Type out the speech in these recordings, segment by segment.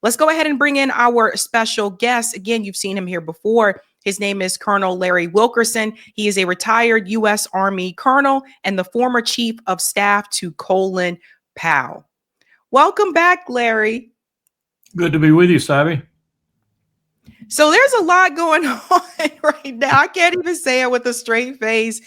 Let's go ahead and bring in our special guest. Again, you've seen him here before. His name is Colonel Larry Wilkerson. He is a retired U.S. Army colonel and the former chief of staff to Colin Powell. Welcome back, Larry. Good to be with you, Sabby. So there's a lot going on right now. I can't even say it with a straight face.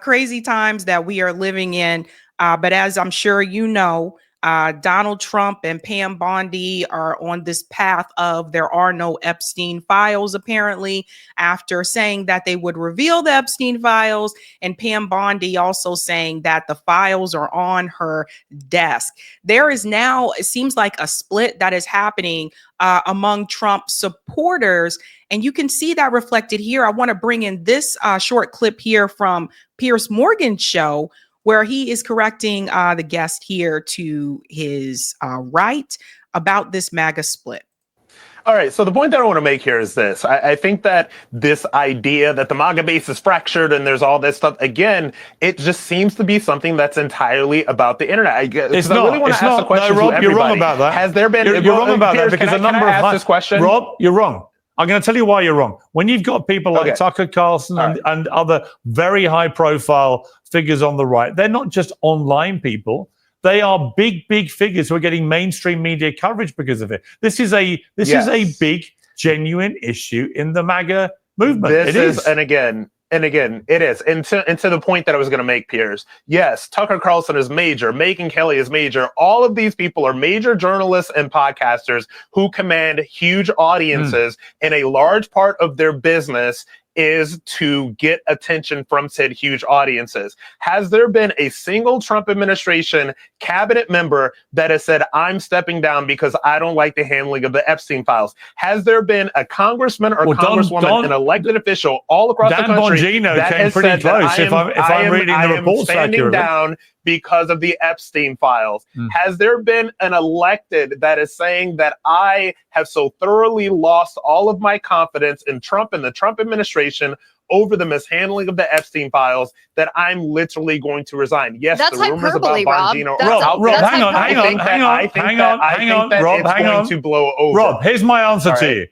Crazy times that we are living in. But as I'm sure you know, Donald Trump and Pam Bondi are on this path of there are no Epstein files, apparently, after saying that they would reveal the Epstein files. And Pam Bondi also saying that the files are on her desk. There is now, it seems like, a split that is happening among Trump supporters. And you can see that reflected here. I want to bring in this short clip here from Piers Morgan's show, where he is correcting the guest here to his right about this MAGA split. All right, so the point that I want to make here is this. I think that this idea that the MAGA base is fractured and there's all this stuff, again, it just seems to be something that's entirely about the internet. It's not. I really want to ask the question. No, Rob, you're wrong about that. Has there been... You're wrong about that because a number of... this question? Rob, you're wrong. I'm going to tell you why you're wrong. When you've got people like Tucker Carlson and other very high-profile figures on the right, they're not just online people. They are big, big figures who are getting mainstream media coverage because of it. This is a big, genuine issue in the MAGA movement. It is. And again, it is. And to the point that I was going to make, Piers, yes, Tucker Carlson is major. Megyn Kelly is major. All of these people are major journalists and podcasters who command huge audiences, and a large part of their business is to get attention from said huge audiences. Has there been a single Trump administration cabinet member that has said, I'm stepping down because I don't like the handling of the Epstein files? Has there been a congressman or congresswoman, an elected official all across the country that has said that I am standing down because of the Epstein files? Has there been an elected that is saying that I have so thoroughly lost all of my confidence in Trump and the Trump administration over the mishandling of the Epstein files that I'm literally going to resign? Yes, that's the rumors hyperbole, about Bongino Rob, hang on. To blow over. Rob, here's my answer to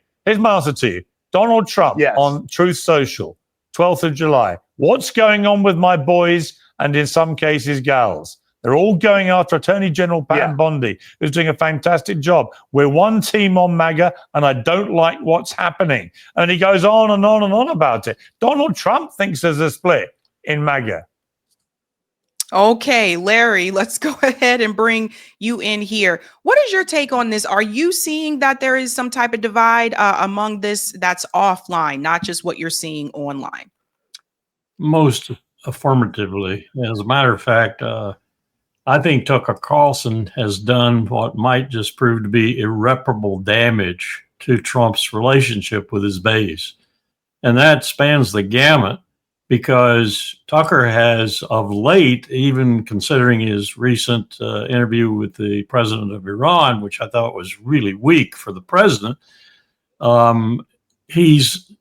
you. Donald Trump on Truth Social, 12th of July. What's going on with my boys and in some cases gals? They're all going after Attorney General Pam Bondi, who's doing a fantastic job. We're one team on MAGA, and I don't like what's happening. And he goes on and on and on about it. Donald Trump thinks there's a split in MAGA. Okay, Larry, let's go ahead and bring you in here. What is your take on this? Are you seeing that there is some type of divide among this that's offline, not just what you're seeing online? Most affirmatively. As a matter of fact, I think Tucker Carlson has done what might just prove to be irreparable damage to Trump's relationship with his base. And that spans the gamut because Tucker has of late, even considering his recent interview with the president of Iran, which I thought was really weak for the president, he's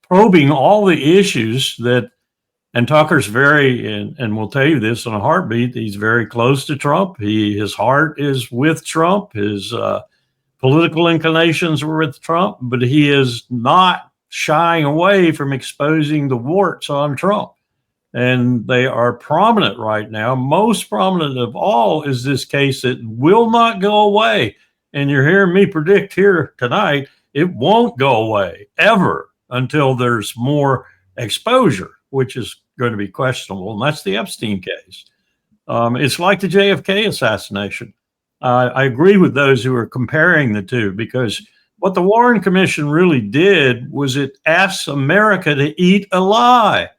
probing all the issues that, and Tucker's and we'll tell you this in a heartbeat, he's very close to Trump. His heart is with Trump. His political inclinations are with Trump, but he is not shying away from exposing the warts on Trump. And they are prominent right now. Most prominent of all is this case that will not go away. And you're hearing me predict here tonight, it won't go away ever until there's more exposure, which is going to be questionable. And that's the Epstein case. It's like the JFK assassination. I agree with those who are comparing the two, because what the Warren Commission really did was it asked America to eat a lie.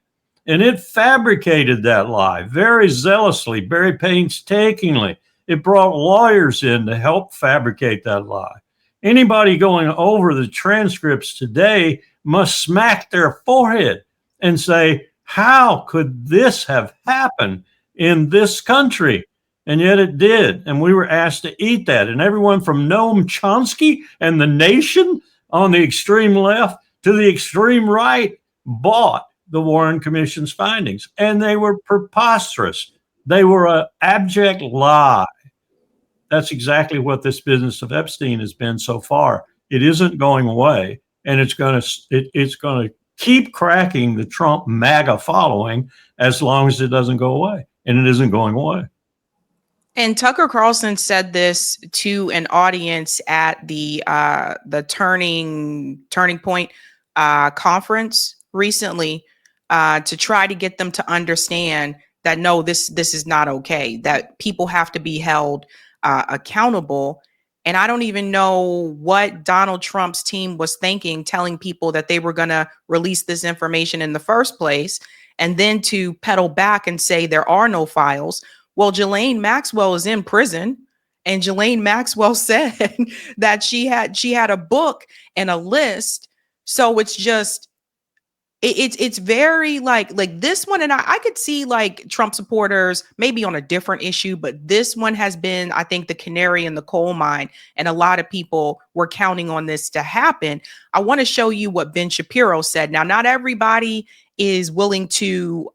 And it fabricated that lie very zealously, very painstakingly. It brought lawyers in to help fabricate that lie. Anybody going over the transcripts today must smack their forehead and say, how could this have happened in this country? And yet it did. And we were asked to eat that. And everyone from Noam Chomsky and The Nation on the extreme left to the extreme right bought the Warren Commission's findings. And they were preposterous. They were an abject lie. that's exactly what this business of Epstein has been so far. It isn't going away, and it's going to keep cracking the Trump MAGA following as long as it doesn't go away, and it isn't going away. And Tucker Carlson said this to an audience at the Turning Point conference recently to try to get them to understand that no, this is not okay. That people have to be held accountable. And I don't even know what Donald Trump's team was thinking, telling people that they were going to release this information in the first place, and then to pedal back and say there are no files. Well, Ghislaine Maxwell is in prison, and Ghislaine Maxwell said that she had a book and a list. So it's just it's very like this one, and I could see like Trump supporters maybe on a different issue, but this one has been, I think, the canary in the coal mine, and a lot of people were counting on this to happen. I want to show you what Ben Shapiro said. Now, not everybody is willing to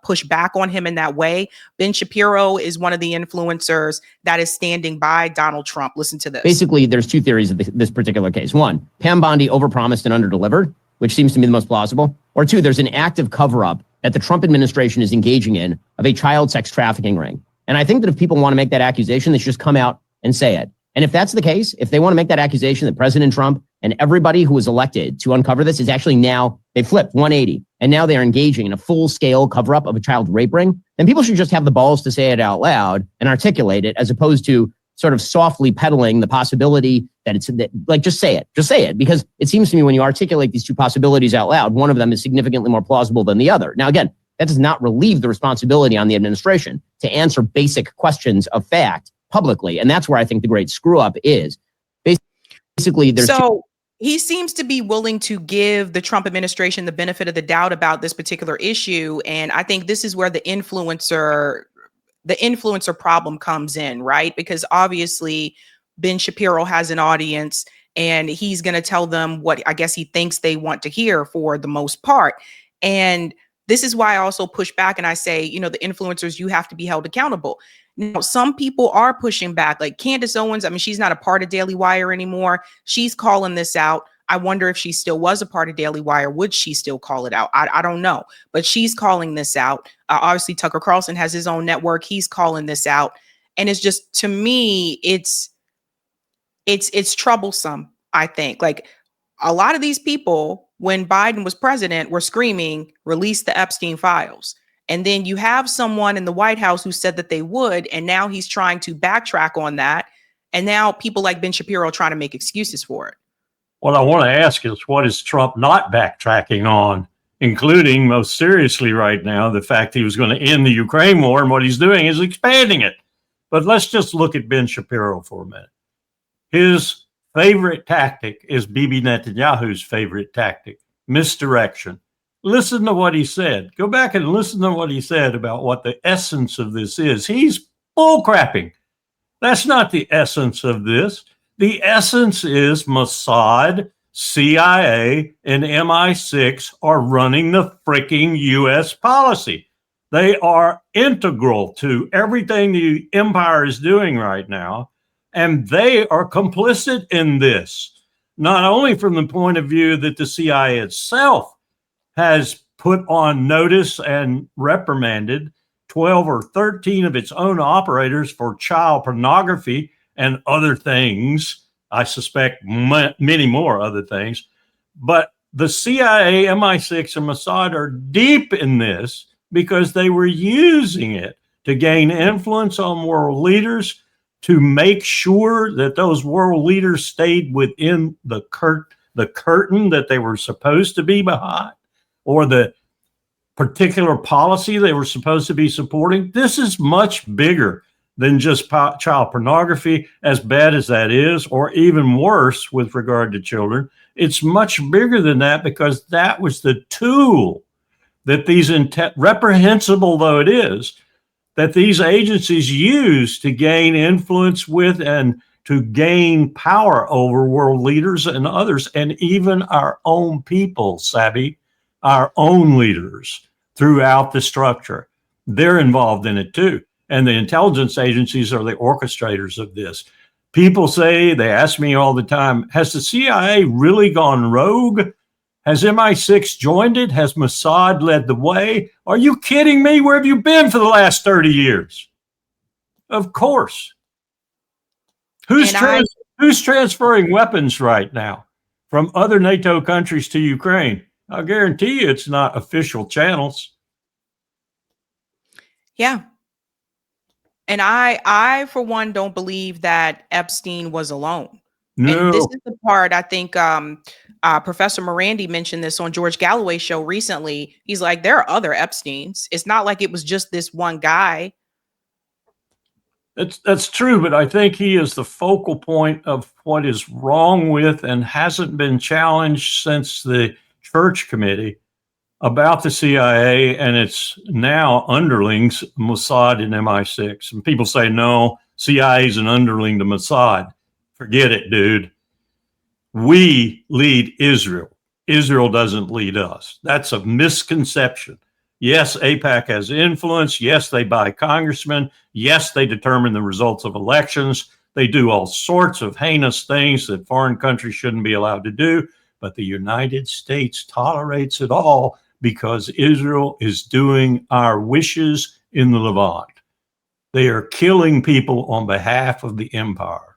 push back on him in that way. Ben Shapiro is one of the influencers that is standing by Donald Trump. Listen to this. Basically, there's two theories of this particular case. One, Pam Bondi overpromised and underdelivered, which seems to me the most plausible. Or two, there's an active cover-up that the Trump administration is engaging in of a child sex trafficking ring. And I think that if people want to make that accusation, they should just come out and say it. And if that's the case, if they want to make that accusation that President Trump and everybody who was elected to uncover this is actually now, they flipped 180, and now they're engaging in a full-scale cover-up of a child rape ring, then people should just have the balls to say it out loud and articulate it, as opposed to sort of softly peddling the possibility that it's like, just say it, because it seems to me when you articulate these two possibilities out loud, one of them is significantly more plausible than the other. Now, again, that does not relieve the responsibility on the administration to answer basic questions of fact publicly. And that's where I think the great screw up is. Basically, there's he seems to be willing to give the Trump administration the benefit of the doubt about this particular issue. And I think this is where the influencer problem comes in, right? Because obviously Ben Shapiro has an audience, and he's going to tell them what I guess he thinks they want to hear for the most part. And this is why I also push back and I say, the influencers, you have to be held accountable. Now, some people are pushing back, like Candace Owens. I mean, she's not a part of Daily Wire anymore. She's calling this out. I wonder if she still was a part of Daily Wire, would she still call it out? I don't know, but she's calling this out. Obviously, Tucker Carlson has his own network. He's calling this out. And it's just, to me, it's troublesome, I think. Like, a lot of these people, when Biden was president, were screaming, release the Epstein files. And then you have someone in the White House who said that they would, and now he's trying to backtrack on that. And now people like Ben Shapiro are trying to make excuses for it. What I want to ask is, what is Trump not backtracking on, including most seriously right now, the fact he was going to end the Ukraine war, and what he's doing is expanding it. But let's just look at Ben Shapiro for a minute. His favorite tactic is Bibi Netanyahu's favorite tactic, misdirection. Listen to what he said. Go back and listen to what he said about what the essence of this is. He's bullcrapping. That's not the essence of this. The essence is Mossad, CIA, and MI6 are running the freaking U.S. policy. They are integral to everything the empire is doing right now, and they are complicit in this, not only from the point of view that the CIA itself has put on notice and reprimanded 12 or 13 of its own operators for child pornography and other things. I suspect many more other things. But the CIA, MI6, and Mossad are deep in this because they were using it to gain influence on world leaders, to make sure that those world leaders stayed within the curtain that they were supposed to be behind, or the particular policy they were supposed to be supporting. This is much bigger than just child pornography, as bad as that is, or even worse with regard to children. It's much bigger than that, because that was the tool that these, reprehensible though it is, that these agencies use to gain influence with and to gain power over world leaders and others, and even our own people, Sabby, our own leaders throughout the structure. They're involved in it too. And the intelligence agencies are the orchestrators of this. People say, they ask me all the time, has the CIA really gone rogue? Has MI6 joined it? Has Mossad led the way? Are you kidding me? Where have you been for the last 30 years? Of course. Who's transferring weapons right now from other NATO countries to Ukraine? I'll guarantee you it's not official channels. Yeah. And I for one, don't believe that Epstein was alone. No. And this is the part I think Professor Morandi mentioned this on George Galloway's show recently. He's like, there are other Epsteins. It's not like it was just this one guy. That's true, but I think he is the focal point of what is wrong with and hasn't been challenged since the Church Committee about the CIA and its now underlings, Mossad and MI6. And people say, no, CIA is an underling to Mossad. Forget it, dude. We lead Israel. Israel doesn't lead us. That's a misconception. Yes, AIPAC has influence. Yes, they buy congressmen. Yes, they determine the results of elections. They do all sorts of heinous things that foreign countries shouldn't be allowed to do. But the United States tolerates it all because Israel is doing our wishes in the Levant. They are killing people on behalf of the empire.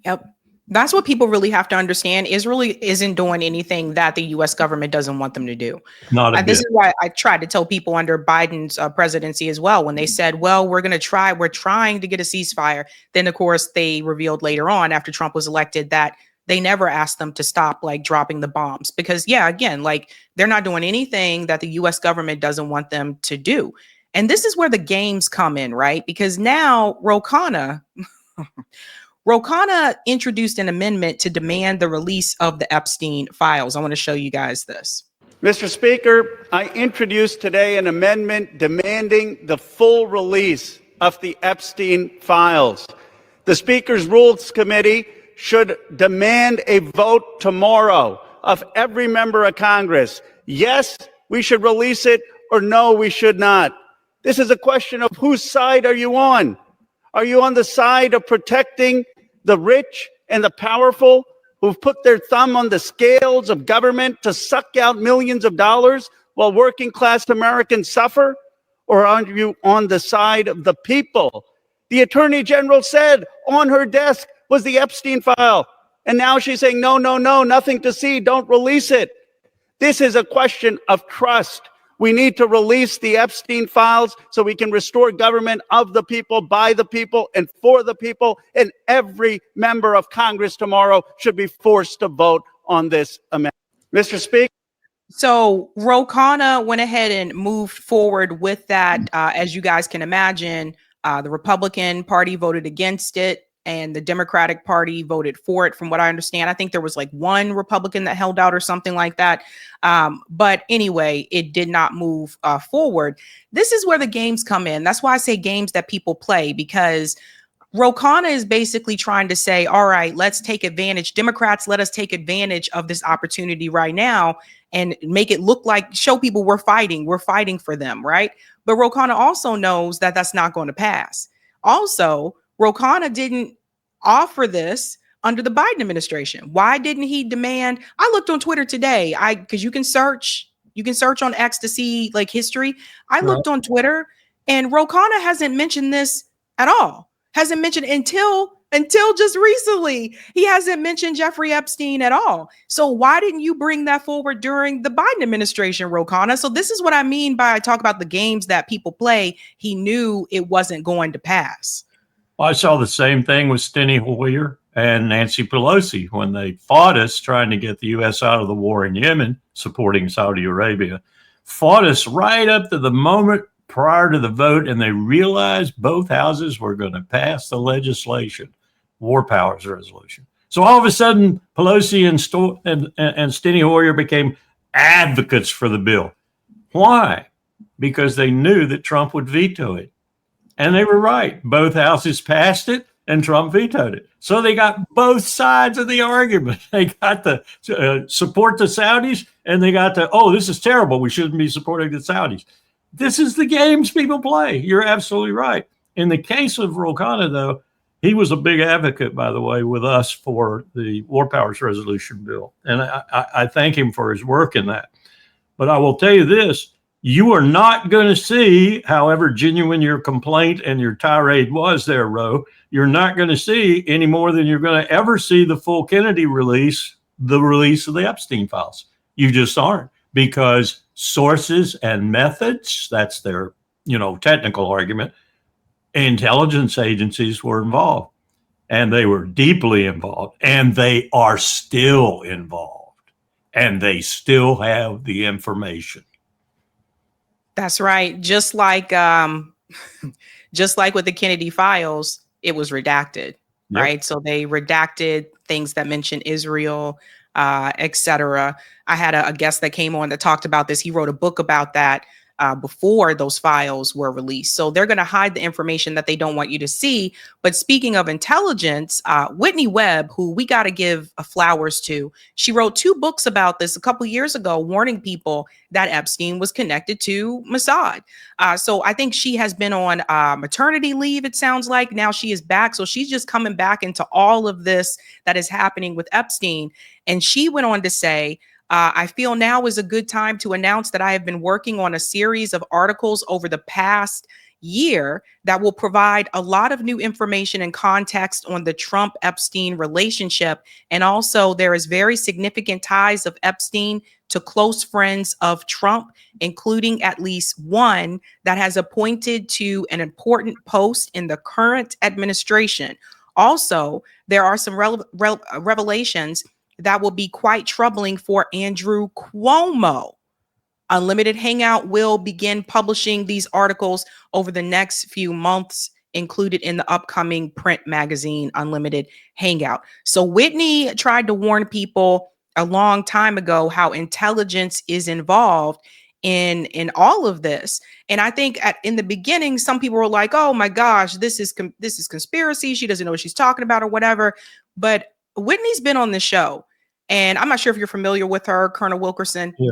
Yep. That's what people really have to understand. Israel isn't doing anything that the U.S. government doesn't want them to do. Not a bit. This is why I tried to tell people under Biden's presidency as well, when they said, well, we're trying to get a ceasefire. Then, of course, they revealed later on after Trump was elected that they never asked them to stop like dropping the bombs because, yeah, again, like they're not doing anything that the U.S. government doesn't want them to do. And this is where the games come in, right? Because now Ro Khanna introduced an amendment to demand the release of the Epstein files. I want to show you guys this. Mr. Speaker, I introduced today an amendment demanding the full release of the Epstein files. The Speaker's Rules Committee should demand a vote tomorrow of every member of Congress. Yes, we should release it, or no, we should not. This is a question of whose side are you on? Are you on the side of protecting the rich and the powerful who've put their thumb on the scales of government to suck out millions of dollars while working class Americans suffer? Or are you on the side of the people? The Attorney General said on her desk was the Epstein file. And now she's saying, no, nothing to see. Don't release it. This is a question of trust. We need to release the Epstein files so we can restore government of the people, by the people, and for the people. And every member of Congress tomorrow should be forced to vote on this amendment. Mr. Speaker. So Ro Khanna went ahead and moved forward with that. As you guys can imagine, the Republican Party voted against it and the Democratic Party voted for it. From what I understand, I think there was like one Republican that held out or something like that. But anyway, it did not move forward. This is where the games come in. That's why I say games that people play, because Ro Khanna is basically trying to say, all right, let's take advantage. Democrats, let us take advantage of this opportunity right now and make it look like, show people we're fighting for them, right? But Ro Khanna also knows that that's not going to pass. Also, Ro Khanna didn't offer this under the Biden administration. Why didn't he demand? I looked on Twitter today. Because you can search on X to see like history. I looked on Twitter and Ro Khanna hasn't mentioned this at all. Hasn't mentioned until just recently. He hasn't mentioned Jeffrey Epstein at all. So why didn't you bring that forward during the Biden administration, Ro Khanna? So this is what I mean by I talk about the games that people play. He knew it wasn't going to pass. I saw the same thing with Steny Hoyer and Nancy Pelosi when they fought us trying to get the U.S. out of the war in Yemen, supporting Saudi Arabia, fought us right up to the moment prior to the vote, and they realized both houses were going to pass the legislation, War Powers Resolution. So all of a sudden, Pelosi and Steny Hoyer became advocates for the bill. Why? Because they knew that Trump would veto it. And they were right. Both houses passed it and Trump vetoed it. So they got both sides of the argument. They got the support the Saudis and they got the, oh, this is terrible. We shouldn't be supporting the Saudis. This is the games people play. You're absolutely right. In the case of Ro Khanna, though, he was a big advocate, by the way, with us for the War Powers Resolution bill. And I thank him for his work in that. But I will tell you this, you are not going to see, however genuine your complaint and your tirade was there, Ro, you're not going to see any more than you're going to ever see the full Kennedy release, the release of the Epstein files. You just aren't, because sources and methods, that's their, technical argument, intelligence agencies were involved, and they were deeply involved, and they are still involved, and they still have the information. That's right. Just like with the Kennedy files, it was redacted, right? So they redacted things that mention Israel, etc. I had a guest that came on that talked about this. He wrote a book about that before those files were released. So they're going to hide the information that they don't want you to see. But speaking of intelligence, Whitney Webb, who we got to give flowers to, she wrote 2 books about this a couple years ago, warning people that Epstein was connected to Mossad. So I think she has been on maternity leave, it sounds like. Now she is back. So she's just coming back into all of this that is happening with Epstein. And she went on to say, I feel now is a good time to announce that I have been working on a series of articles over the past year that will provide a lot of new information and context on the Trump-Epstein relationship. And also there is very significant ties of Epstein to close friends of Trump, including at least one that has appointed to an important post in the current administration. Also, there are some revelations that will be quite troubling for Andrew Cuomo. Unlimited Hangout will begin publishing these articles over the next few months, included in the upcoming print magazine, Unlimited Hangout. So Whitney tried to warn people a long time ago how intelligence is involved in all of this. And I think in the beginning, some people were like, oh my gosh, this is conspiracy. She doesn't know what she's talking about or whatever. But Whitney's been on the show, and I'm not sure if you're familiar with her, Colonel Wilkerson. Yeah.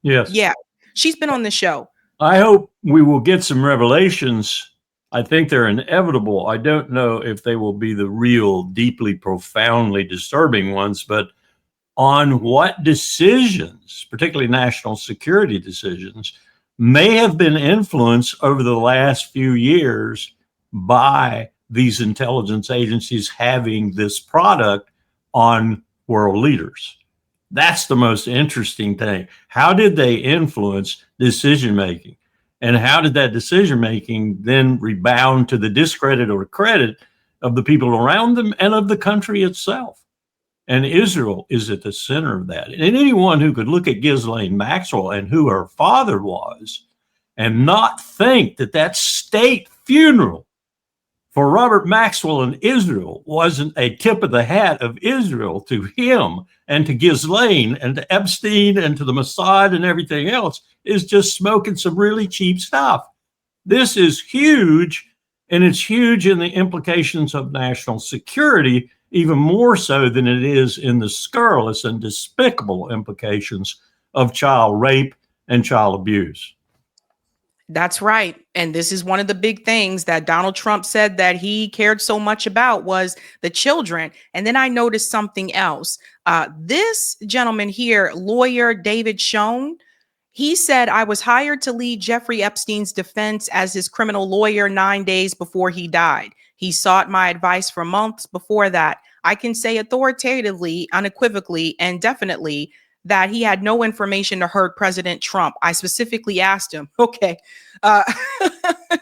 Yes. Yeah. She's been on the show. I hope we will get some revelations. I think they're inevitable. I don't know if they will be the real, deeply, profoundly disturbing ones, but on what decisions, particularly national security decisions, may have been influenced over the last few years by these intelligence agencies having this product on world leaders. That's the most interesting thing. How did they influence decision-making? And how did that decision-making then rebound to the discredit or credit of the people around them and of the country itself? And Israel is at the center of that. And anyone who could look at Ghislaine Maxwell and who her father was and not think that that state funeral for Robert Maxwell in Israel wasn't a tip of the hat of Israel to him and to Ghislaine and to Epstein and to the Mossad and everything else is just smoking some really cheap stuff. This is huge, and it's huge in the implications of national security, even more so than it is in the scurrilous and despicable implications of child rape and child abuse. That's right. And this is one of the big things that Donald Trump said that he cared so much about was the children. And then I noticed something else. This gentleman here, lawyer David Schoen, he said, I was hired to lead Jeffrey Epstein's defense as his criminal lawyer 9 days before he died. He sought my advice for months before that. I can say authoritatively, unequivocally, and definitely that he had no information to hurt President Trump. I specifically asked him, okay,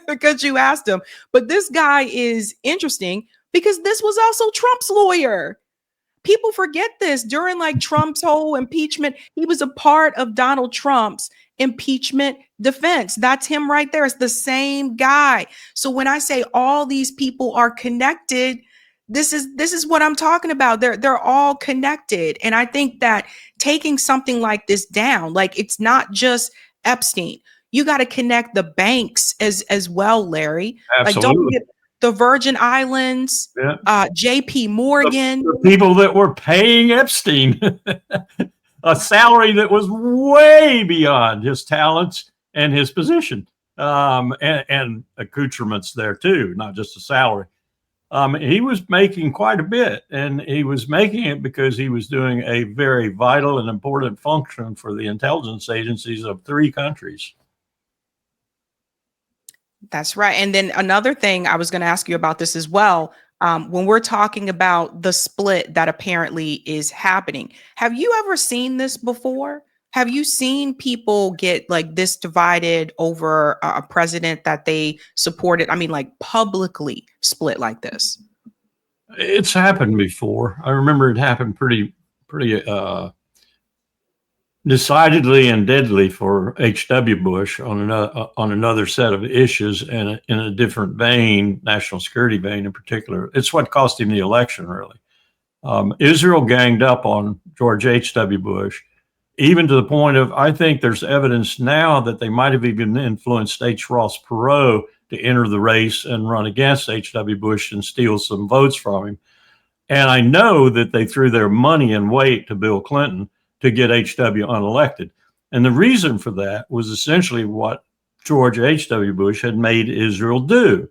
because you asked him. But this guy is interesting because this was also Trump's lawyer. People forget this. During like Trump's whole impeachment, he was a part of Donald Trump's impeachment defense. That's him right there. It's the same guy. So when I say all these people are connected, this is what I'm talking about. They're all connected. And I think that taking something like this down, like it's not just Epstein. You got to connect the banks as well, Larry. Absolutely. Like don't forget the Virgin Islands, JP Morgan. The people that were paying Epstein a salary that was way beyond his talents and his position. and accoutrements there too, not just a salary. He was making quite a bit, and he was making it because he was doing a very vital and important function for the intelligence agencies of 3 countries. That's right. And then another thing I was going to ask you about this as well. When we're talking about the split that apparently is happening, have you ever seen this before? Have you seen people get like this divided over a president that they supported? I mean, like publicly split like this? It's happened before. I remember it happened pretty decidedly and deadly for H.W. Bush on another set of issues and in a different vein, national security vein in particular. It's what cost him the election, really. Israel ganged up on George H.W. Bush, even to the point of, I think there's evidence now that they might have even influenced H. Ross Perot to enter the race and run against H.W. Bush and steal some votes from him. And I know that they threw their money and weight to Bill Clinton to get H.W. unelected. And the reason for that was essentially what George H.W. Bush had made Israel do.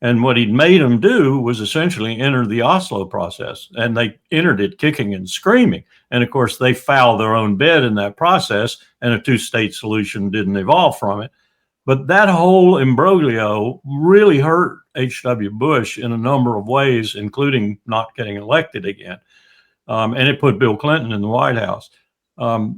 And what he'd made them do was essentially enter the Oslo process. And they entered it kicking and screaming. And of course, they fouled their own bed in that process, and a 2-state solution didn't evolve from it. But that whole imbroglio really hurt H.W. Bush in a number of ways, including not getting elected again. And it put Bill Clinton in the White House.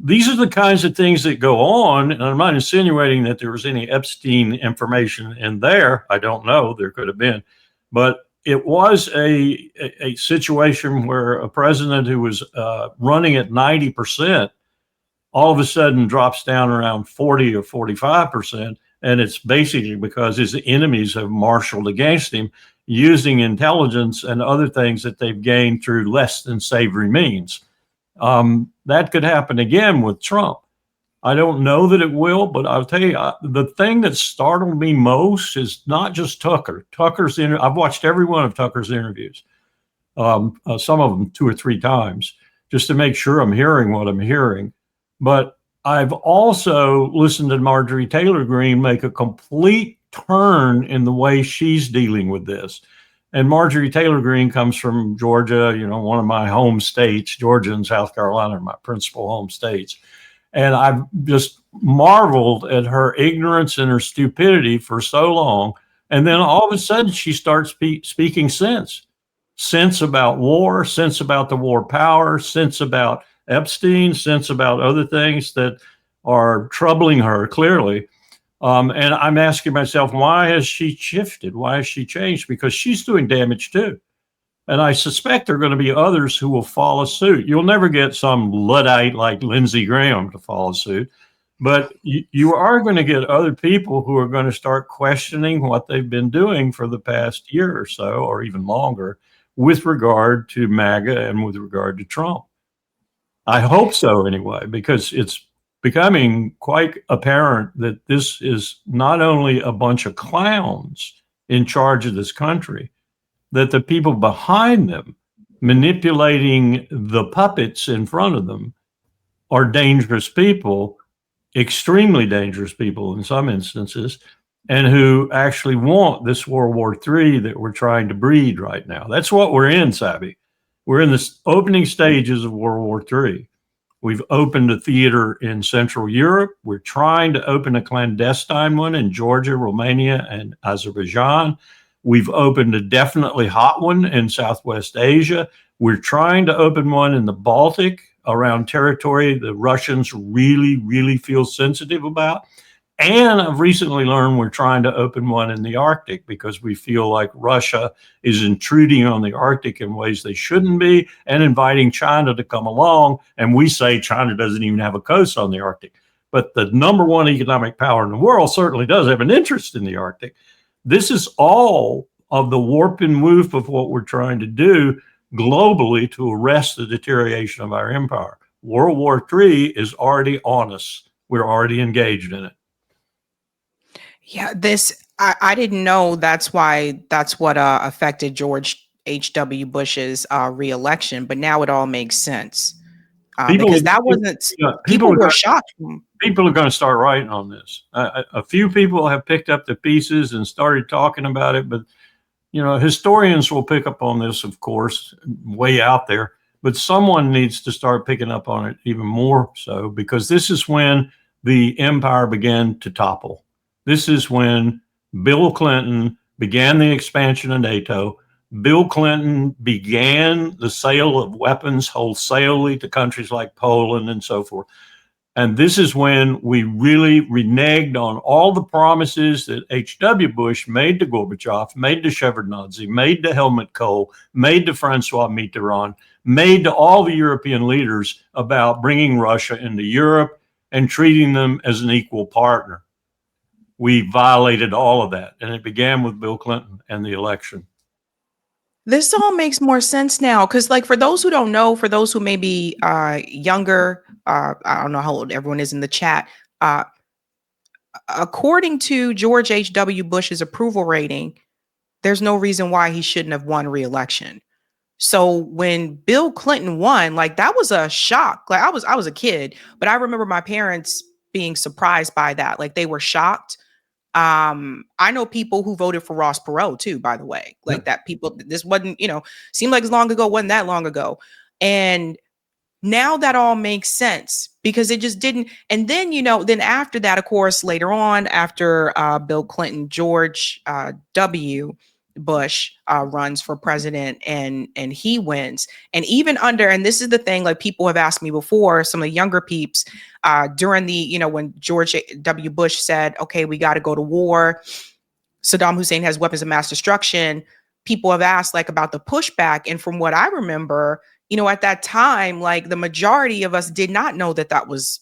These are the kinds of things that go on, and I'm not insinuating that there was any Epstein information in there. I don't know. There could have been. But it was a situation where a president who was running at 90% all of a sudden drops down around 40 or 45%, and it's basically because his enemies have marshaled against him using intelligence and other things that they've gained through less than savory means. That could happen again with Trump. I don't know that it will, but I'll tell you, the thing that startled me most is not just Tucker. I've watched every one of Tucker's interviews, some of them 2 or 3 times, just to make sure I'm hearing what I'm hearing. But I've also listened to Marjorie Taylor Greene make a complete turn in the way she's dealing with this. And Marjorie Taylor Greene comes from Georgia, one of my home states. Georgia and South Carolina are my principal home states. And I've just marveled at her ignorance and her stupidity for so long. And then all of a sudden she starts speaking sense about war, sense about the war power, sense about Epstein, sense about other things that are troubling her clearly. And I'm asking myself, why has she shifted? Why has she changed? Because she's doing damage too. And I suspect there are going to be others who will follow suit. You'll never get some Luddite like Lindsey Graham to follow suit, but you are going to get other people who are going to start questioning what they've been doing for the past year or so, or even longer, with regard to MAGA and with regard to Trump. I hope so anyway, because it's becoming quite apparent that this is not only a bunch of clowns in charge of this country, that the people behind them manipulating the puppets in front of them are dangerous people, extremely dangerous people in some instances, and who actually want this World War III that we're trying to breed right now. That's what we're in, Sabby. We're in the opening stages of World War III. We've opened a theater in Central Europe. We're trying to open a clandestine one in Georgia, Romania, and Azerbaijan. We've opened a definitely hot one in Southwest Asia. We're trying to open one in the Baltic around territory the Russians really, really feel sensitive about. And I've recently learned we're trying to open one in the Arctic because we feel like Russia is intruding on the Arctic in ways they shouldn't be and inviting China to come along. And we say China doesn't even have a coast on the Arctic. But the number one economic power in the world certainly does have an interest in the Arctic. This is all of the warp and woof of what we're trying to do globally to arrest the deterioration of our empire. World War III is already on us. We're already engaged in it. Yeah, I didn't know that's what affected George H.W. Bush's reelection, but now it all makes sense. Because that wasn't, people were shocked. people are going to start writing on this. A few people have picked up the pieces and started talking about it, but historians will pick up on this, of course, way out there. But someone needs to start picking up on it even more so, because this is when the empire began to topple. This is when Bill Clinton began the expansion of NATO. Bill Clinton began the sale of weapons wholesalely to countries like Poland and so forth. And this is when we really reneged on all the promises that H.W. Bush made to Gorbachev, made to Shevardnadze, made to Helmut Kohl, made to Francois Mitterrand, made to all the European leaders about bringing Russia into Europe and treating them as an equal partner. We violated all of that. And it began with Bill Clinton and the election. This all makes more sense now, because like for those who don't know, for those who may be younger, I don't know how old everyone is in the chat. According to George H.W. Bush's approval rating, there's no reason why he shouldn't have won re-election. So when Bill Clinton won, like that was a shock. Like I was a kid, but I remember my parents being surprised by that. Like they were shocked. I know people who voted for Ross Perot too, by the way, like that people, this wasn't, seemed like as long ago, wasn't that long ago. And now that all makes sense because it just didn't. And then, then after that, of course, later on, after Bill Clinton, George W. Bush runs for president and he wins. And even and this is the thing, like people have asked me before, some of the younger peeps during the, when George W. Bush said, okay, we got to go to war. Saddam Hussein has weapons of mass destruction. People have asked like about the pushback. And from what I remember, at that time, like the majority of us did not know that was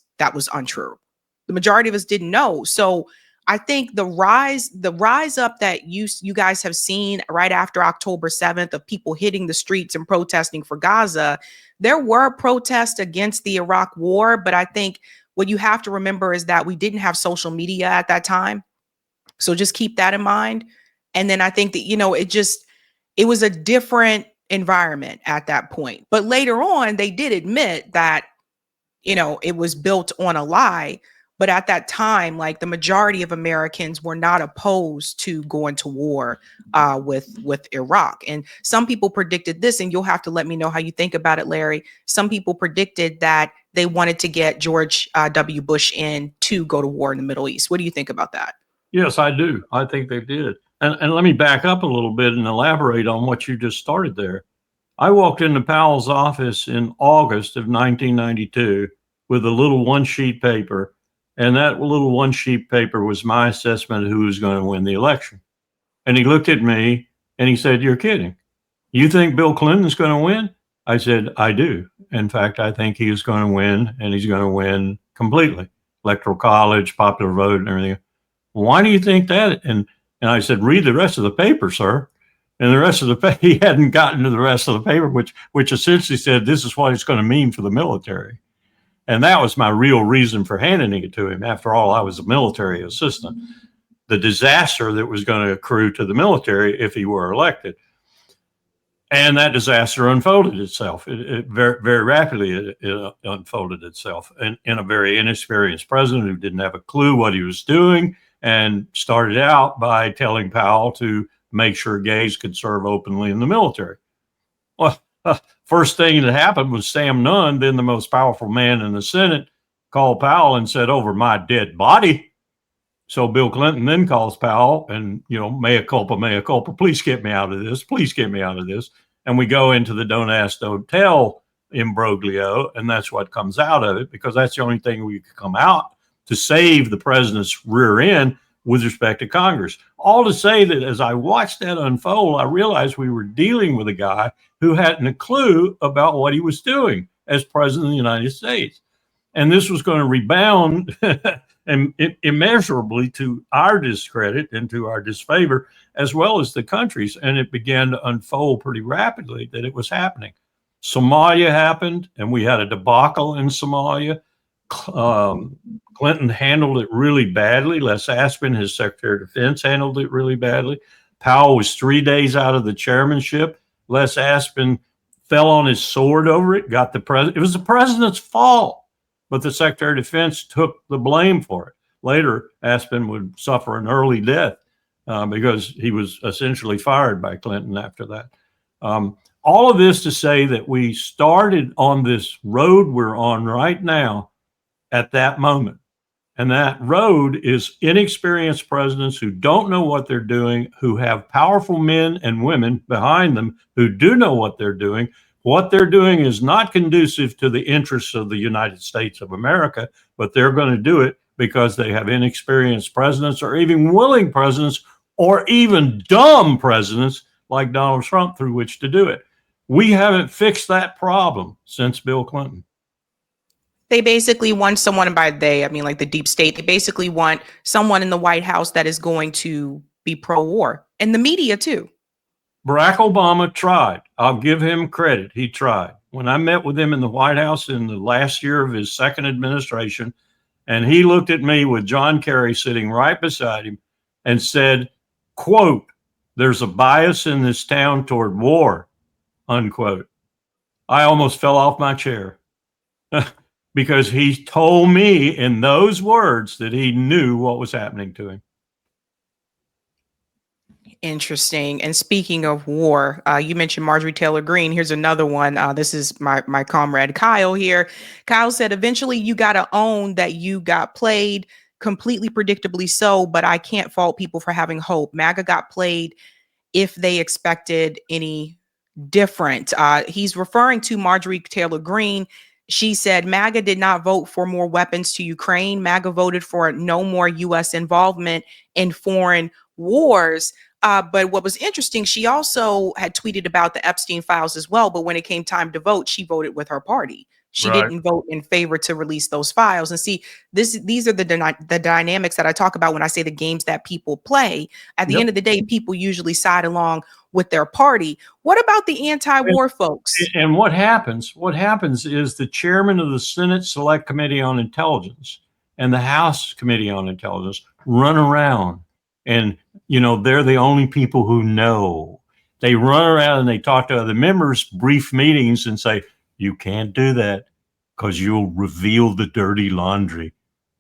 untrue. The majority of us didn't know. So I think the rise up that you guys have seen right after October 7th of people hitting the streets and protesting for Gaza, there were protests against the Iraq war. But I think what you have to remember is that we didn't have social media at that time. So just keep that in mind. And then I think that, it was a different environment at that point. But later on, they did admit that, it was built on a lie. But at that time, like the majority of Americans were not opposed to going to war with Iraq. And some people predicted this, and you'll have to let me know how you think about it, Larry. Some people predicted that they wanted to get George W. Bush in to go to war in the Middle East. What do you think about that? Yes, I do. I think they did. And let me back up a little bit and elaborate on what you just started there. I walked into Powell's office in August of 1992 with a little one-sheet paper. And that little one-sheet paper was my assessment of who was going to win the election. And he looked at me and he said, "You're kidding. You think Bill Clinton's going to win?" I said, "I do. In fact, I think he is going to win, and he's going to win completely. Electoral college, popular vote, and everything." "Why do you think that?" And I said, "Read the rest of the paper, sir." And the rest of the paper, he hadn't gotten to the rest of the paper, which essentially said, this is what it's going to mean for the military. And that was my real reason for handing it to him. After all, I was a military assistant. The disaster that was going to accrue to the military if he were elected. And that disaster unfolded itself. It very, very rapidly it unfolded itself. And in a very inexperienced president who didn't have a clue what he was doing and started out by telling Powell to make sure gays could serve openly in the military. Well, first thing that happened was Sam Nunn, then the most powerful man in the Senate, called Powell and said, "Over my dead body." So Bill Clinton then calls Powell and, mea culpa, please get me out of this. Please get me out of this. And we go into the don't ask, don't tell imbroglio. And that's what comes out of it, because that's the only thing we could come out to save the president's rear end with respect to Congress. All to say that as I watched that unfold, I realized we were dealing with a guy who hadn't a clue about what he was doing as president of the United States. And this was going to rebound and immeasurably to our discredit and to our disfavor, as well as the country's. And it began to unfold pretty rapidly that it was happening. Somalia happened, and we had a debacle in Somalia. Clinton handled it really badly. Les Aspin, his Secretary of Defense, handled it really badly. Powell was 3 days out of the chairmanship. Les Aspin fell on his sword over it, got the president. It was the president's fault. but the Secretary of Defense took the blame for it. Later, Aspen would suffer an early death because he was essentially fired by Clinton after that. All of this to say that we started on this road we're on right now at that moment. And that road is inexperienced presidents who don't know what they're doing, who have powerful men and women behind them who do know what they're doing. What they're doing is not conducive to the interests of the United States of America, but they're going to do it because they have inexperienced presidents or even willing presidents or even dumb presidents like Donald Trump through which to do it. We haven't fixed that problem since Bill Clinton. They basically want someone, and by they, I mean like the deep state, they basically want someone in the White House that is going to be pro-war, and the media too. Barack Obama tried. I'll give him credit. He tried. When I met with him in the White House in the last year of his second administration, and he looked at me with John Kerry sitting right beside him and said, quote, "There's a bias in this town toward war," unquote. I almost fell off my chair. Because he told me in those words that he knew what was happening to him. Interesting. And speaking of war, you mentioned Marjorie Taylor Greene. Here's another one. This is my comrade Kyle here. Kyle said, eventually you got to own that you got played, completely predictably so, but I can't fault people for having hope. MAGA got played if they expected any different. He's referring to Marjorie Taylor Greene. She said MAGA did not vote for more weapons to Ukraine. MAGA voted for no more U.S. involvement in foreign wars. But what was interesting, she also had tweeted about the Epstein files as well. But when it came time to vote, she voted with her party. She didn't vote in favor to release those files. And see, these are the dynamics that I talk about when I say the games that people play. At the end of the day, people usually side along with their party. What about the anti-war folks? And what happens is the chairman of the Senate Select Committee on Intelligence and the House Committee on Intelligence run around and, they're the only people who know. They run around and they talk to other members, brief meetings, and say, you can't do that because you'll reveal the dirty laundry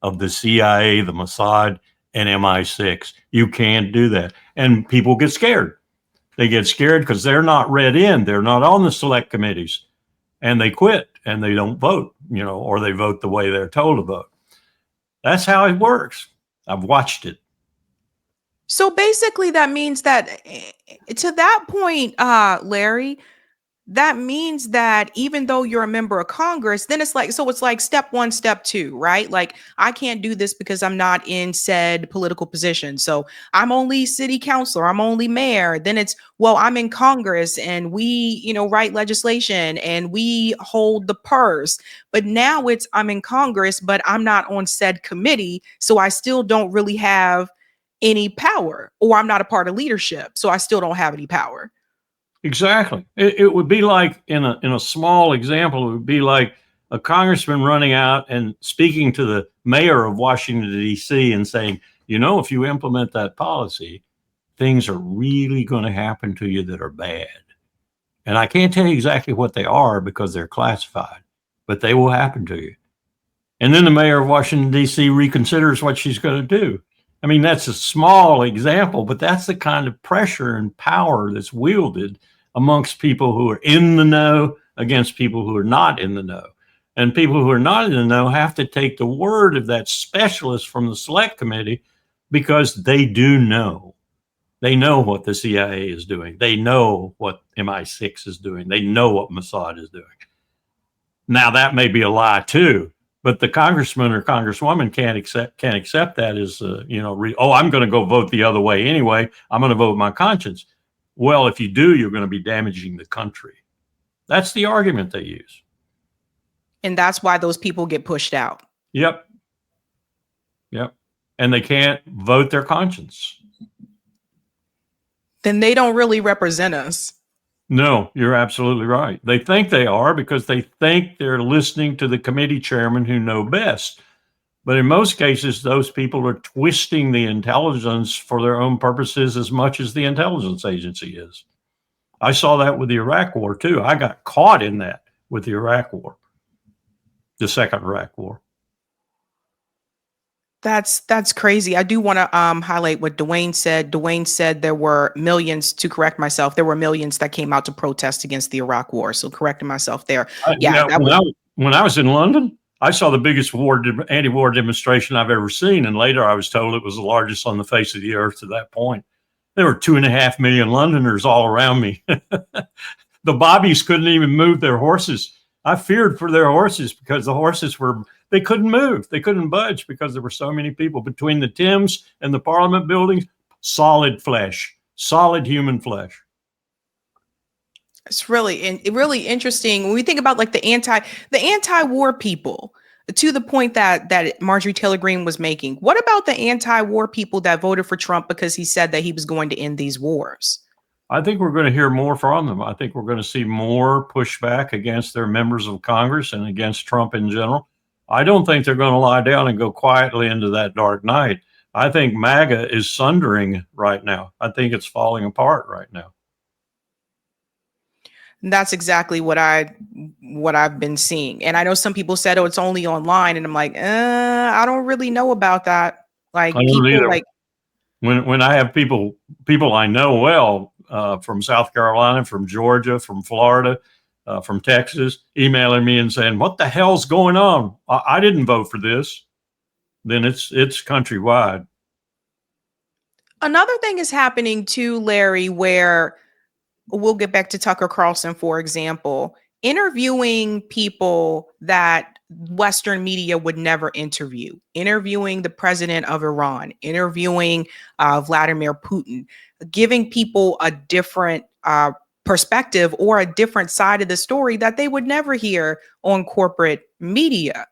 of the CIA, the Mossad, and MI6. You can't do that. And people get scared. They get scared because they're not read in. They're not on the select committees. And they quit and they don't vote, or they vote the way they're told to vote. That's how it works. I've watched it. So basically that means that to that point, Larry, that means that even though you're a member of Congress, then it's like step one, step two, right? Like I can't do this because I'm not in said political position. So I'm only city councilor, I'm only mayor. Then it's, well, I'm in Congress and we, write legislation and we hold the purse. But now it's, I'm in Congress, but I'm not on said committee. So I still don't really have any power, or I'm not a part of leadership. So I still don't have any power. Exactly. It would be like in a small example, it would be like a congressman running out and speaking to the mayor of Washington, D.C. and saying, if you implement that policy, things are really going to happen to you that are bad. And I can't tell you exactly what they are because they're classified, but they will happen to you. And then the mayor of Washington, D.C. reconsiders what she's going to do. I mean, that's a small example, but that's the kind of pressure and power that's wielded amongst people who are in the know against people who are not in the know. And people who are not in the know have to take the word of that specialist from the select committee because they do know. They know what the CIA is doing. They know what MI6 is doing. They know what Mossad is doing. Now, that may be a lie too. But the congressman or congresswoman can't accept that as, I'm going to go vote the other way anyway. I'm going to vote my conscience. Well, if you do, you're going to be damaging the country. That's the argument they use. And that's why those people get pushed out. Yep. And they can't vote their conscience. Then they don't really represent us. No, you're absolutely right. They think they are because they think they're listening to the committee chairman who know best. But in most cases, those people are twisting the intelligence for their own purposes as much as the intelligence agency is. I saw that with the Iraq War, too. I got caught in that with the Iraq War. the second Iraq war. That's crazy. I do want to highlight what Dwayne said. Dwayne said there were millions, to correct myself, there were millions that came out to protest against the Iraq war. So correcting myself there. Yeah, that was When I was in London, I saw the biggest anti-war demonstration I've ever seen. And later I was told it was the largest on the face of the earth to that point. There were 2.5 million Londoners all around me. The bobbies couldn't even move their horses. I feared for their horses because the horses they couldn't move. They couldn't budge because there were so many people between the Thames and the Parliament buildings. Solid flesh, solid human flesh. It's really interesting when we think about like the anti-war people, to the point that Marjorie Taylor Greene was making. What about the anti-war people that voted for Trump because he said that he was going to end these wars? I think we're going to hear more from them. I think we're going to see more pushback against their members of Congress and against Trump in general. I don't think they're going to lie down and go quietly into that dark night. I think MAGA is sundering right now. I think it's falling apart right now. And that's exactly what I've been seeing. And I know some people said, "Oh, it's only online," and I'm like, I don't really know about that. Like people like when I have people I know well from South Carolina, from Georgia, from Florida, from Texas, emailing me and saying, "What the hell's going on? I didn't vote for this." Then it's countrywide. Another thing is happening too, Larry, where we'll get back to Tucker Carlson, for example, interviewing people that Western media would never interviewing the president of Iran, interviewing Vladimir Putin, giving people a different perspective or a different side of the story that they would never hear on corporate media.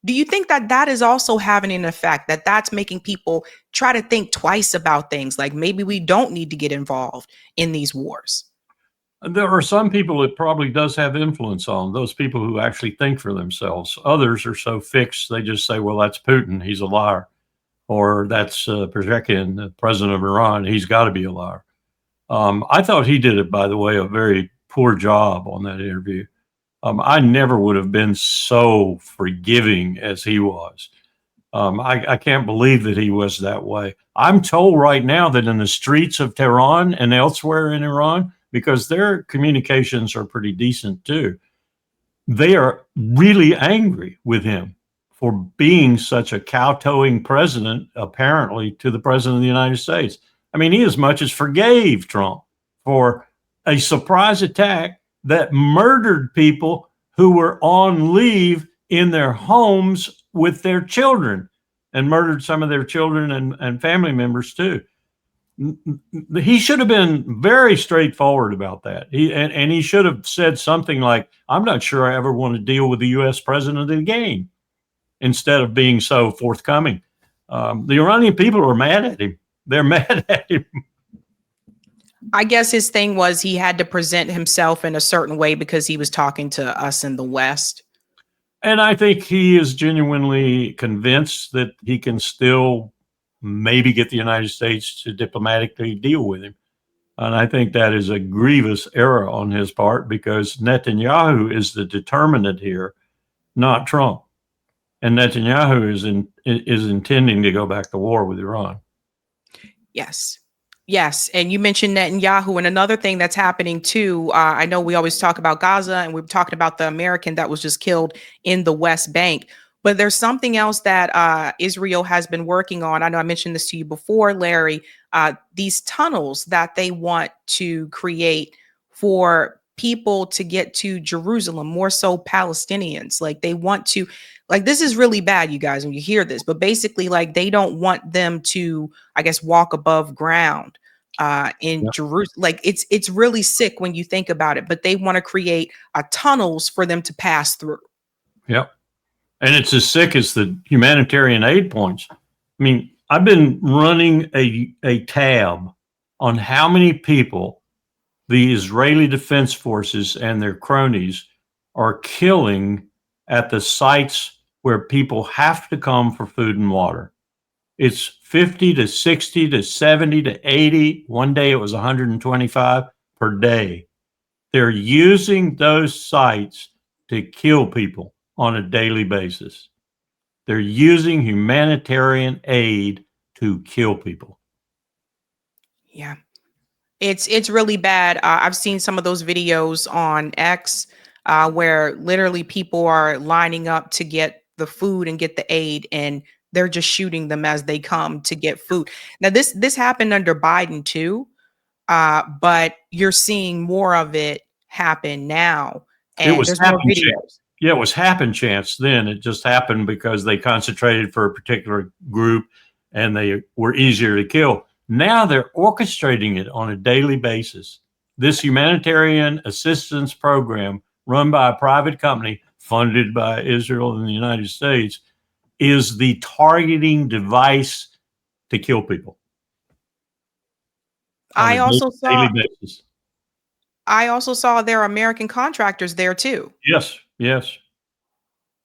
Do you think that is also having an effect, that that's making people try to think twice about things, like maybe we don't need to get involved in these wars? There are some people it probably does have influence on, those people who actually think for themselves. Others are so fixed, they just say, well, that's Putin, he's a liar. Or that's Peshekin, the president of Iran, he's got to be a liar. I thought he did it, by the way, a very poor job on that interview. I never would have been so forgiving as he was. I can't believe that he was that way. I'm told right now that in the streets of Tehran and elsewhere in Iran, because their communications are pretty decent too, they are really angry with him for being such a kowtowing president, apparently, to the president of the United States. I mean, he as much as forgave Trump for a surprise attack that murdered people who were on leave in their homes with their children, and murdered some of their children and family members too. He should have been very straightforward about that. And he should have said something like, I'm not sure I ever want to deal with the U.S. president again, instead of being so forthcoming. The Iranian people are mad at him. They're mad at him. I guess his thing was he had to present himself in a certain way because he was talking to us in the West. And I think he is genuinely convinced that he can still maybe get the United States to diplomatically deal with him. And I think that is a grievous error on his part, because Netanyahu is the determinant here, not Trump. And Netanyahu is intending to go back to war with Iran. Yes. And you mentioned Netanyahu, and another thing that's happening too. I know we always talk about Gaza, and we're talking about the American that was just killed in the West Bank. But there's something else that Israel has been working on. I know I mentioned this to you before, Larry, these tunnels that they want to create for people to get to Jerusalem, more so Palestinians. Like they want to, like, this is really bad, you guys, when you hear this, but basically like they don't want them to, I guess, walk above ground in Jerusalem. Like it's really sick when you think about it, but they want to create tunnels for them to pass through. Yep. And it's as sick as the humanitarian aid points. I mean, I've been running a tab on how many people the Israeli Defense Forces and their cronies are killing at the sites where people have to come for food and water. It's 50 to 60 to 70 to 80. One day it was 125 per day. They're using those sites to kill people on a daily basis. They're using humanitarian aid to kill people. Yeah. It's really bad. I've seen some of those videos on X where literally people are lining up to get the food and get the aid, and they're just shooting them as they come to get food. Now, this happened under Biden too, but you're seeing more of it happen now, It and was there's more happen videos. chance. Yeah, it was happen chance then. It just happened because they concentrated for a particular group and they were easier to kill. Now they're orchestrating it on a daily basis. This humanitarian assistance program run by a private company funded by Israel and the United States is the targeting device to kill people. On I a also daily saw basis. I also saw there are American contractors there too. Yes, yes.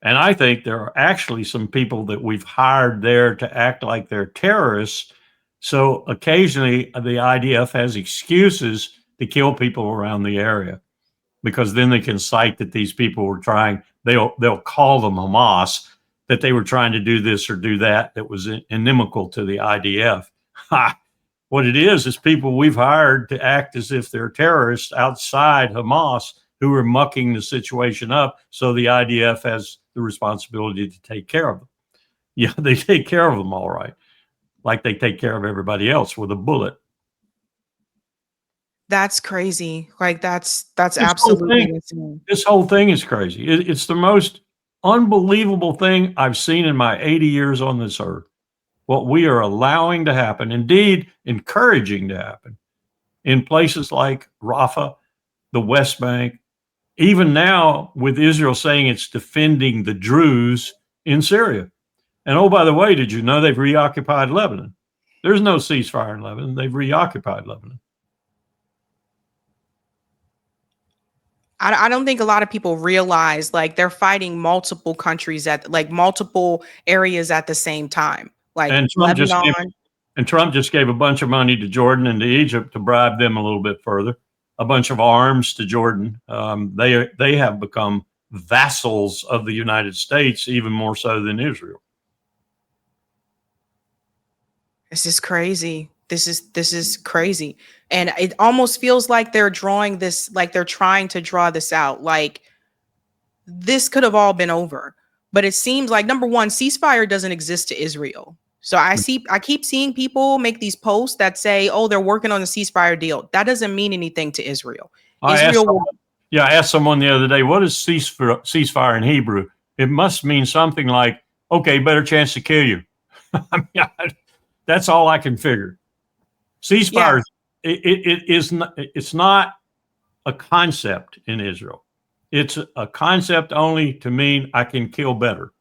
And I think there are actually some people that we've hired there to act like they're terrorists. So occasionally the IDF has excuses to kill people around the area because then they can cite that these people were trying, they'll call them Hamas, that they were trying to do this or do that was inimical to the IDF. What it is people we've hired to act as if they're terrorists outside Hamas who are mucking the situation up. So the IDF has the responsibility to take care of them. Yeah, they take care of them all right, like they take care of everybody else with a bullet. That's crazy. Like that's This absolutely insane. This whole thing is crazy. It's the most unbelievable thing I've seen in my 80 years on this earth. What we are allowing to happen, indeed encouraging to happen, in places like Rafah, the West Bank, even now with Israel saying it's defending the Druze in Syria. And oh, by the way, did you know they've reoccupied Lebanon? There's no ceasefire in Lebanon. They've reoccupied Lebanon. I don't think a lot of people realize like they're fighting multiple countries at like multiple areas at the same time. Like And Trump just gave a bunch of money to Jordan and to Egypt to bribe them a little bit further. A bunch of arms to Jordan. They have become vassals of the United States, even more so than Israel. This is crazy. This is crazy. And it almost feels like they're drawing this, like they're trying to draw this out. Like this could have all been over. But it seems like number one, ceasefire doesn't exist to Israel. So I keep seeing people make these posts that say, oh, they're working on a ceasefire deal. That doesn't mean anything to Israel. I asked someone the other day, what is ceasefire in Hebrew? It must mean something like, okay, better chance to kill you. I mean, that's all I can figure. Ceasefire, it's not a concept in Israel. It's a concept only to mean I can kill better.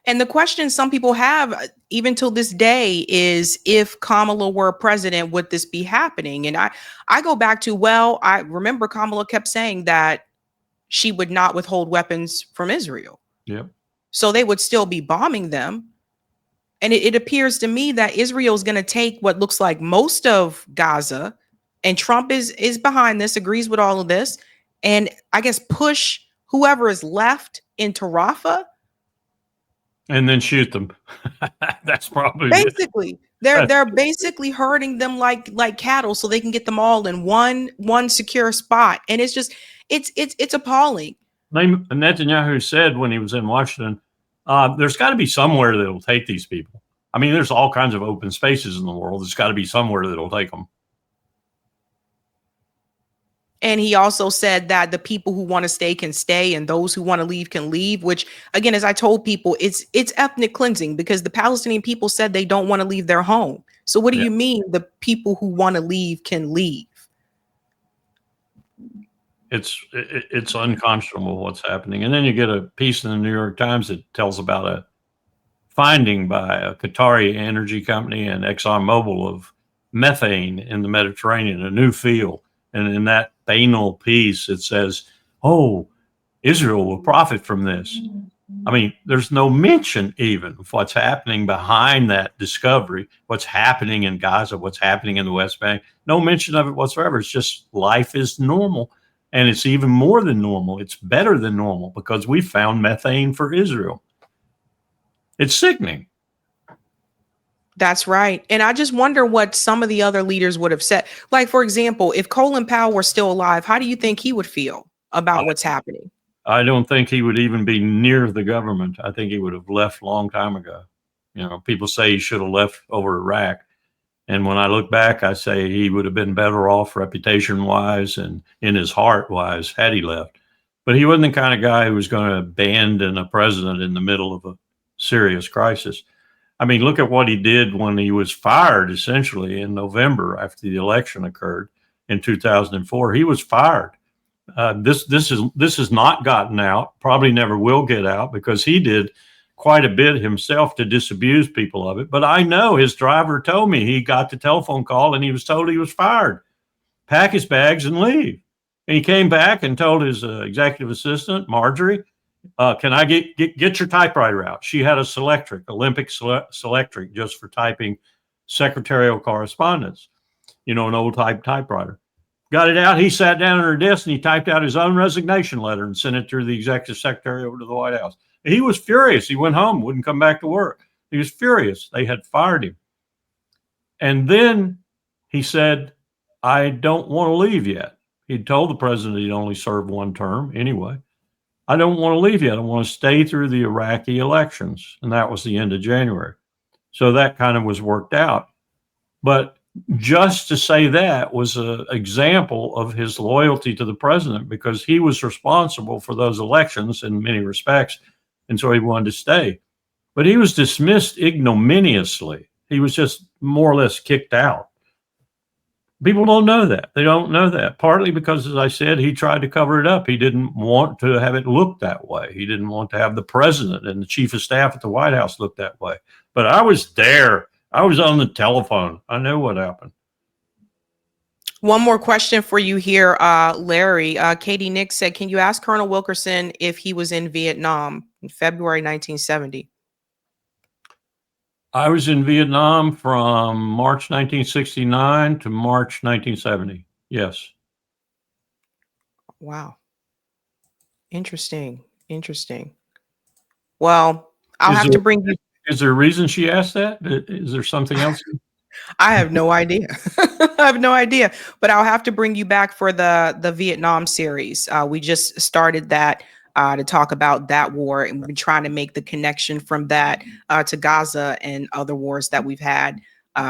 And the question some people have, even till this day, is if Kamala were president, would this be happening? And I go back to, well, I remember Kamala kept saying that she would not withhold weapons from Israel. Yep. So they would still be bombing them. And it appears to me that Israel is going to take what looks like most of Gaza, and Trump is behind this, agrees with all of this, and I guess push whoever is left into Rafah. And then shoot them. That's probably basically they're basically herding them like cattle so they can get them all in one secure spot. And it's just it's appalling. Netanyahu said when he was in Washington, there's got to be somewhere that'll take these people. I mean, there's all kinds of open spaces in the world. There's got to be somewhere that'll take them. And he also said that the people who want to stay can stay and those who want to leave can leave, which, again, as I told people, it's ethnic cleansing because the Palestinian people said they don't want to leave their home. So what do you mean the people who want to leave can leave? It's unconscionable what's happening. And then you get a piece in the New York Times that tells about a finding by a Qatari energy company and ExxonMobil of methane in the Mediterranean, a new field. And in that banal piece, it says, oh, Israel will profit from this. I mean, there's no mention even of what's happening behind that discovery, what's happening in Gaza, what's happening in the West Bank. No mention of it whatsoever. It's just life is normal. And it's even more than normal. It's better than normal because we found methane for Israel. It's sickening. That's right. And I just wonder what some of the other leaders would have said. Like, for example, if Colin Powell were still alive, how do you think he would feel about what's happening? I don't think he would even be near the government. I think he would have left a long time ago. You know, people say he should have left over Iraq. And when I look back, I say he would have been better off reputation wise and in his heart wise had he left. But he wasn't the kind of guy who was going to abandon a president in the middle of a serious crisis. I mean, look at what he did when he was fired, essentially, in November after the election occurred in 2004. He was fired. This has not gotten out, probably never will get out, because he did quite a bit himself to disabuse people of it. But I know his driver told me he got the telephone call and he was told he was fired. Pack his bags and leave. And he came back and told his executive assistant, Marjorie, can I get your typewriter out? She had a Selectric, Olympic Selectric, just for typing secretarial correspondence, you know, an old typewriter. Got it out. He sat down at her desk and he typed out his own resignation letter and sent it to the executive secretary over to the White House. He was furious. He went home, wouldn't come back to work. He was furious. They had fired him. And then he said, I don't want to leave yet. He'd told the president he'd only served one term anyway. I don't want to leave yet. I want to stay through the Iraqi elections. And that was the end of January. So that kind of was worked out. But just to say that was an example of his loyalty to the president, because he was responsible for those elections in many respects. And so he wanted to stay. But he was dismissed ignominiously. He was just more or less kicked out. People don't know that. They don't know that. Partly because, as I said, he tried to cover it up. He didn't want to have it look that way. He didn't want to have the president and the chief of staff at the White House look that way. But I was there. I was on the telephone. I know what happened. One more question for you here, Larry. Katie Nick said, can you ask Colonel Wilkerson if he was in Vietnam in February 1970? I was in Vietnam from March 1969 to March 1970. Yes. Wow. Interesting. Interesting. Well, I'll have to bring you. Is there a reason she asked that? Is there something else? I have no idea. I have no idea, but I'll have to bring you back for the Vietnam series. We just started that to talk about that war, and we've been trying to make the connection from that to Gaza and other wars that we've had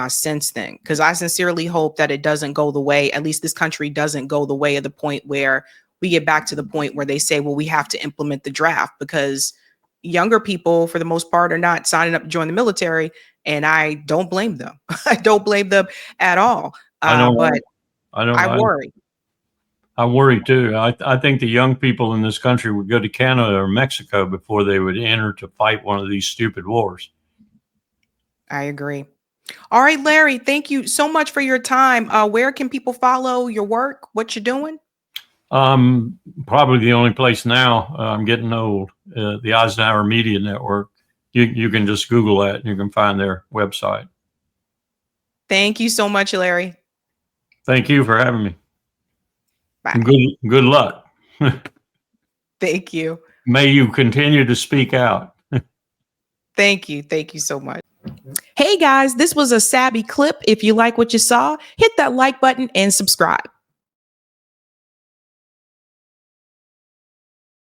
since then. Because I sincerely hope that it doesn't go the way, at least this country doesn't go the way of the point where we get back to the point where they say, well, we have to implement the draft, because younger people, for the most part, are not signing up to join the military. And I don't blame them. I don't blame them at all. I worry. I worry too. I think the young people in this country would go to Canada or Mexico before they would enter to fight one of these stupid wars. I agree. All right, Larry, thank you so much for your time. Where can people follow your work? What you're doing? Probably the only place now. I'm getting old. The Eisenhower Media Network. You can just Google that and you can find their website. Thank you so much, Larry. Thank you for having me. Bye. Good luck. Thank you. May you continue to speak out. Thank you. Thank you so much. Hey guys, this was a Sabby clip. If you like what you saw, hit that like button and subscribe.